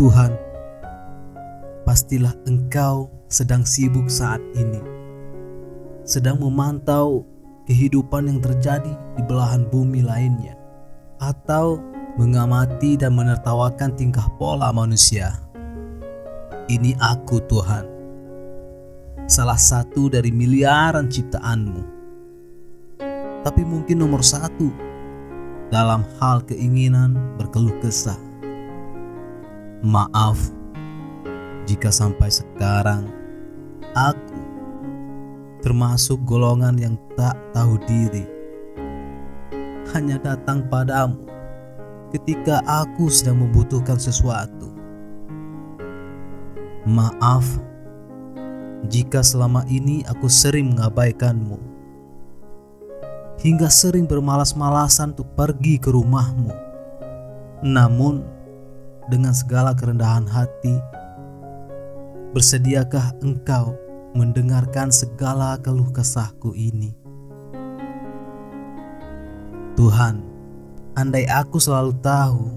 Tuhan, pastilah Engkau sedang sibuk saat ini, sedang memantau kehidupan yang terjadi di belahan bumi lainnya, atau mengamati dan menertawakan tingkah pola manusia. Ini aku Tuhan, salah satu dari miliaran ciptaan-Mu, tapi mungkin nomor satu dalam hal keinginan berkeluh kesah. Maaf jika sampai sekarang aku termasuk golongan yang tak tahu diri, hanya datang padamu ketika aku sedang membutuhkan sesuatu. Maaf jika selama ini aku sering mengabaikanmu, hingga sering bermalas-malasan untuk pergi ke rumahmu. Namun dengan segala kerendahan hati, bersediakah Engkau mendengarkan segala keluh kesahku ini? Tuhan, andai aku selalu tahu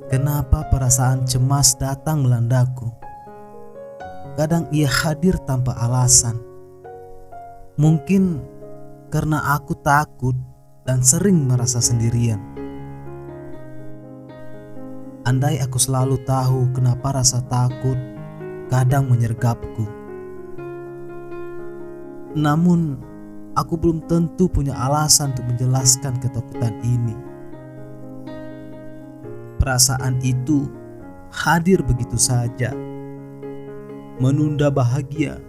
kenapa perasaan cemas datang melandaku. Kadang ia hadir tanpa alasan. Mungkin karena aku takut dan sering merasa sendirian. Andai aku selalu tahu kenapa rasa takut kadang menyergapku. Namun, aku belum tentu punya alasan untuk menjelaskan ketakutan ini. Perasaan itu hadir begitu saja, menunda bahagia.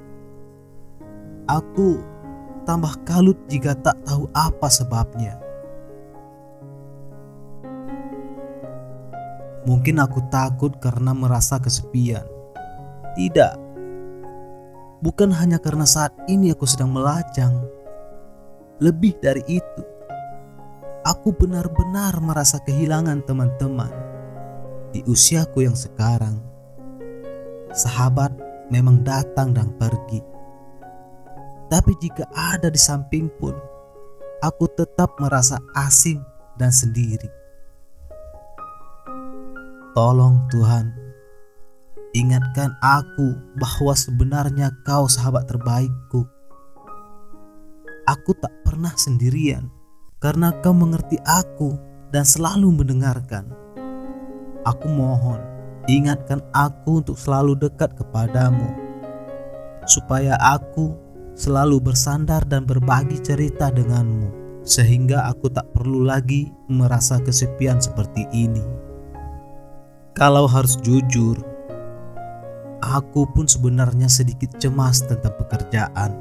Aku tambah kalut jika tak tahu apa sebabnya. Mungkin aku takut karena merasa kesepian. Tidak, bukan hanya karena saat ini aku sedang melajang. Lebih dari itu, aku benar-benar merasa kehilangan teman-teman di usiaku yang sekarang. Sahabat memang datang dan pergi, tapi jika ada di samping pun, aku tetap merasa asing dan sendiri. Tolong Tuhan, ingatkan aku bahwa sebenarnya Kau sahabat terbaikku. Aku tak pernah sendirian karena Kau mengerti aku dan selalu mendengarkan. Aku mohon, ingatkan aku untuk selalu dekat kepadamu, supaya aku selalu bersandar dan berbagi cerita denganmu, sehingga aku tak perlu lagi merasa kesepian seperti ini. Kalau harus jujur, aku pun sebenarnya sedikit cemas tentang pekerjaan.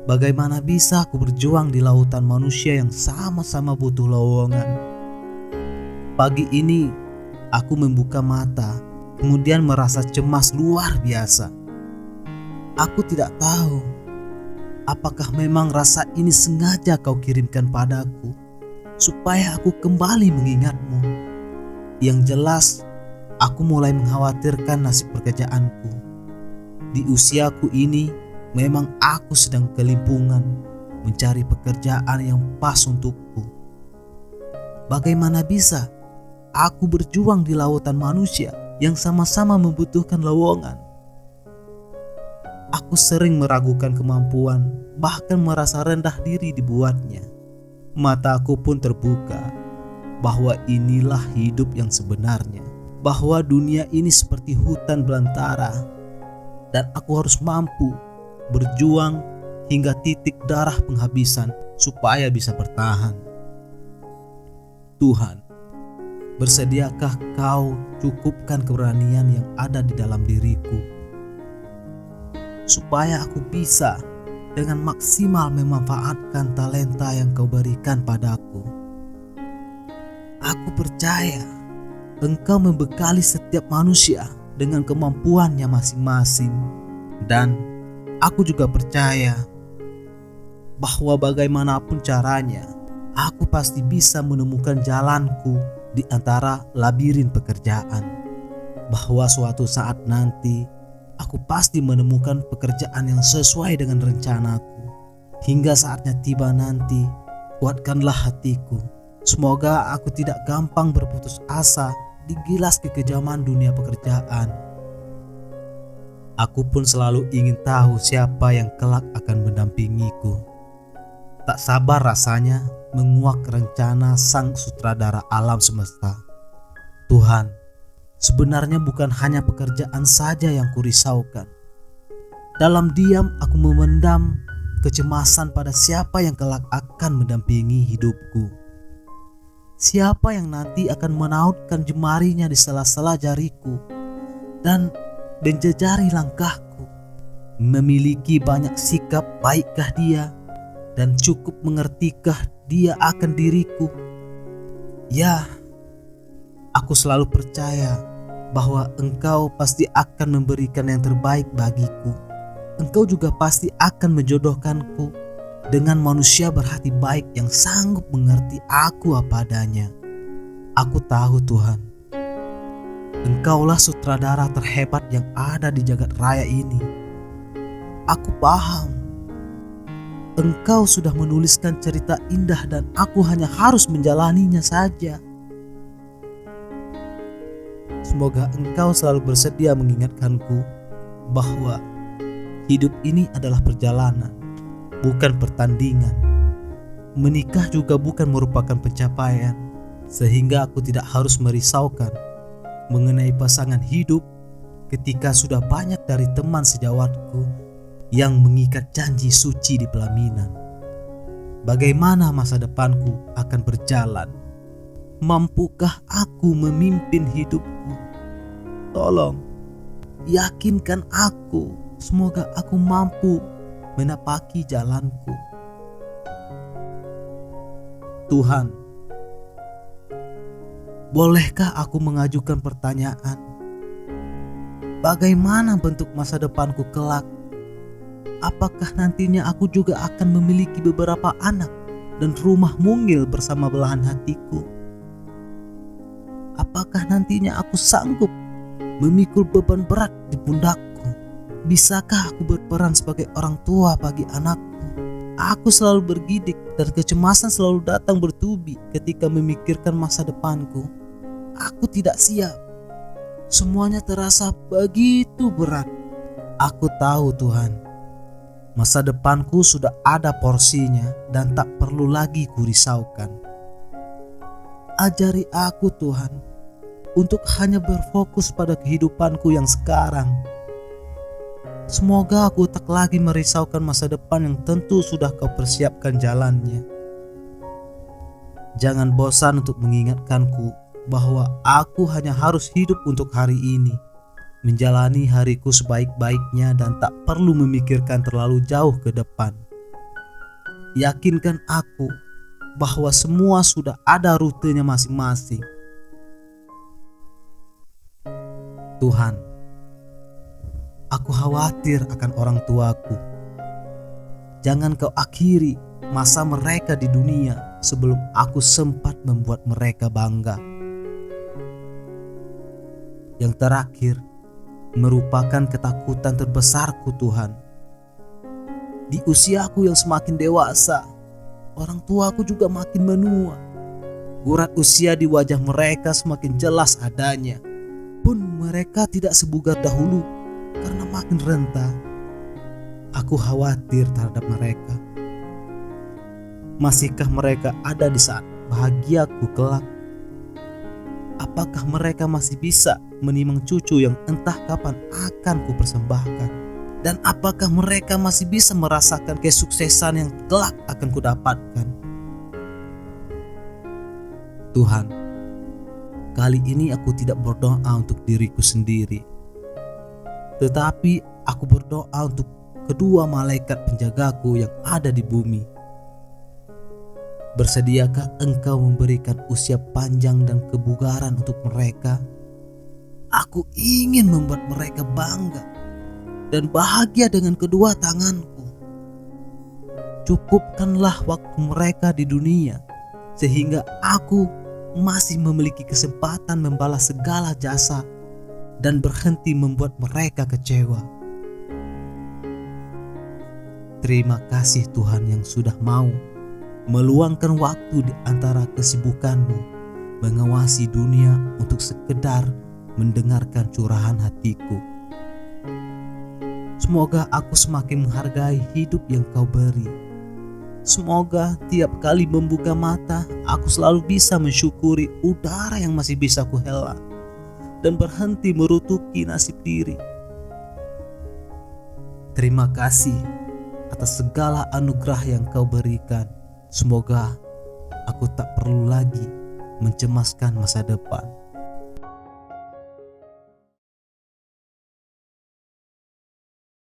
Bagaimana bisa aku berjuang di lautan manusia yang sama-sama butuh lowongan? Pagi ini aku membuka mata, kemudian merasa cemas luar biasa. Aku tidak tahu apakah memang rasa ini sengaja Kau kirimkan padaku supaya aku kembali mengingatmu. Yang jelas, aku mulai mengkhawatirkan nasib pekerjaanku. Di usiaku ini, memang aku sedang kelimpungan mencari pekerjaan yang pas untukku. Bagaimana bisa aku berjuang di lautan manusia yang sama-sama membutuhkan lowongan? Aku sering meragukan kemampuan, bahkan merasa rendah diri dibuatnya. Mataku pun terbuka bahwa inilah hidup yang sebenarnya, bahwa dunia ini seperti hutan belantara, dan aku harus mampu berjuang hingga titik darah penghabisan supaya bisa bertahan. Tuhan, bersediakah Kau cukupkan keberanian yang ada di dalam diriku, supaya aku bisa dengan maksimal memanfaatkan talenta yang Kau berikan padaku. Aku percaya Engkau membekali setiap manusia dengan kemampuannya masing-masing, dan aku juga percaya bahwa bagaimanapun caranya, aku pasti bisa menemukan jalanku di antara labirin pekerjaan. Bahwa suatu saat nanti aku pasti menemukan pekerjaan yang sesuai dengan rencanaku. Hingga saatnya tiba nanti, kuatkanlah hatiku. Semoga aku tidak gampang berputus asa digilas kekejaman dunia pekerjaan. Aku pun selalu ingin tahu siapa yang kelak akan mendampingiku. Tak sabar rasanya menguak rencana sang sutradara alam semesta. Tuhan, sebenarnya bukan hanya pekerjaan saja yang kurisaukan. Dalam diam aku memendam kecemasan pada siapa yang kelak akan mendampingi hidupku. Siapa yang nanti akan menautkan jemarinya di sela-sela jariku dan menjejari langkahku. Memiliki banyak sikap baikkah dia, dan cukup mengertikah dia akan diriku? Ya, aku selalu percaya bahwa Engkau pasti akan memberikan yang terbaik bagiku. Engkau juga pasti akan menjodohkanku dengan manusia berhati baik yang sanggup mengerti aku apa adanya. Aku tahu Tuhan, Engkaulah sutradara terhebat yang ada di jagat raya ini. Aku paham, Engkau sudah menuliskan cerita indah dan aku hanya harus menjalaninya saja. Semoga Engkau selalu bersedia mengingatkanku bahwa hidup ini adalah perjalanan, bukan pertandingan. Menikah juga bukan merupakan pencapaian, sehingga aku tidak harus merisaukan mengenai pasangan hidup ketika sudah banyak dari teman sejawatku yang mengikat janji suci di pelaminan. Bagaimana masa depanku akan berjalan? Mampukah aku memimpin hidupku? Tolong, yakinkan aku. Semoga aku mampu menapaki jalanku. Tuhan, bolehkah aku mengajukan pertanyaan? Bagaimana bentuk masa depanku kelak? Apakah nantinya aku juga akan memiliki beberapa anak dan rumah mungil bersama belahan hatiku? Apakah nantinya aku sanggup memikul beban berat di pundakku? Bisakah aku berperan sebagai orang tua bagi anakku? Aku selalu bergidik dan kecemasan selalu datang bertubi ketika memikirkan masa depanku. Aku tidak siap. Semuanya terasa begitu berat. Aku tahu Tuhan, masa depanku sudah ada porsinya dan tak perlu lagi kurisaukan. Ajari aku Tuhan untuk hanya berfokus pada kehidupanku yang sekarang. Semoga aku tak lagi merisaukan masa depan yang tentu sudah Kau persiapkan jalannya. Jangan bosan untuk mengingatkanku bahwa aku hanya harus hidup untuk hari ini, menjalani hariku sebaik-baiknya dan tak perlu memikirkan terlalu jauh ke depan. Yakinkan aku bahwa semua sudah ada rutenya masing-masing. Tuhan, aku khawatir akan orang tuaku. Jangan Kau akhiri masa mereka di dunia sebelum aku sempat membuat mereka bangga. Yang terakhir merupakan ketakutan terbesarku Tuhan. Di usiaku yang semakin dewasa, orang tuaku juga makin menua. Urat usia di wajah mereka semakin jelas adanya. Pun mereka tidak sebugar dahulu karena makin renta. Aku khawatir terhadap mereka. Masihkah mereka ada di saat bahagiaku kelak? Apakah mereka masih bisa menimang cucu yang entah kapan akan kupersembahkan? Dan apakah mereka masih bisa merasakan kesuksesan yang kelak akan kudapatkan? Tuhan, kali ini aku tidak berdoa untuk diriku sendiri, tetapi aku berdoa untuk kedua malaikat penjagaku yang ada di bumi. Bersediakah Engkau memberikan usia panjang dan kebugaran untuk mereka? Aku ingin membuat mereka bangga dan bahagia dengan kedua tanganku. Cukupkanlah waktu mereka di dunia sehingga aku masih memiliki kesempatan membalas segala jasa dan berhenti membuat mereka kecewa. Terima kasih Tuhan yang sudah mau meluangkan waktu di antara kesibukanmu mengawasi dunia untuk sekedar mendengarkan curahan hatiku. Semoga aku semakin menghargai hidup yang kau beri. Semoga tiap kali membuka mata, aku selalu bisa mensyukuri udara yang masih bisa kuhela dan berhenti merutuki nasib diri. Terima kasih atas segala anugerah yang kau berikan. Semoga aku tak perlu lagi mencemaskan masa depan.